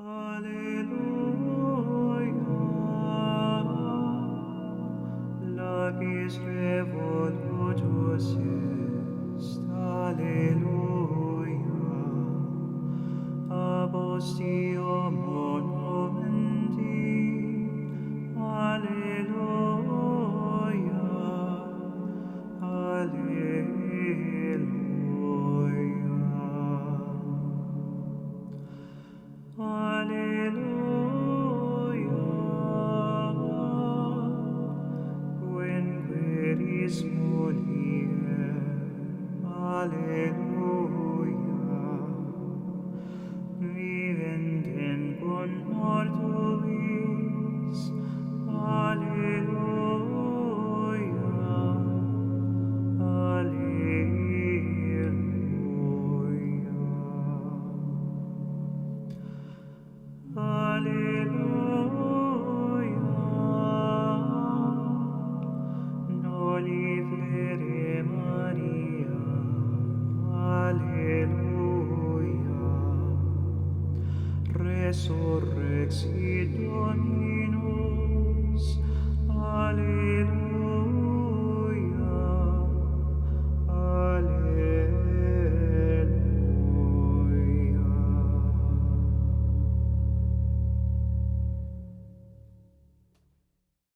Alleluia, labis revolutus est, Alleluia, ab ostio monumenti, Alleluia, Alleluia. Alleluia, quenque dis mulier, Alleluia, viventen con mortuis, Alleluia, Alleluia, noli vere Maria, Alleluia, resurrexit Domini,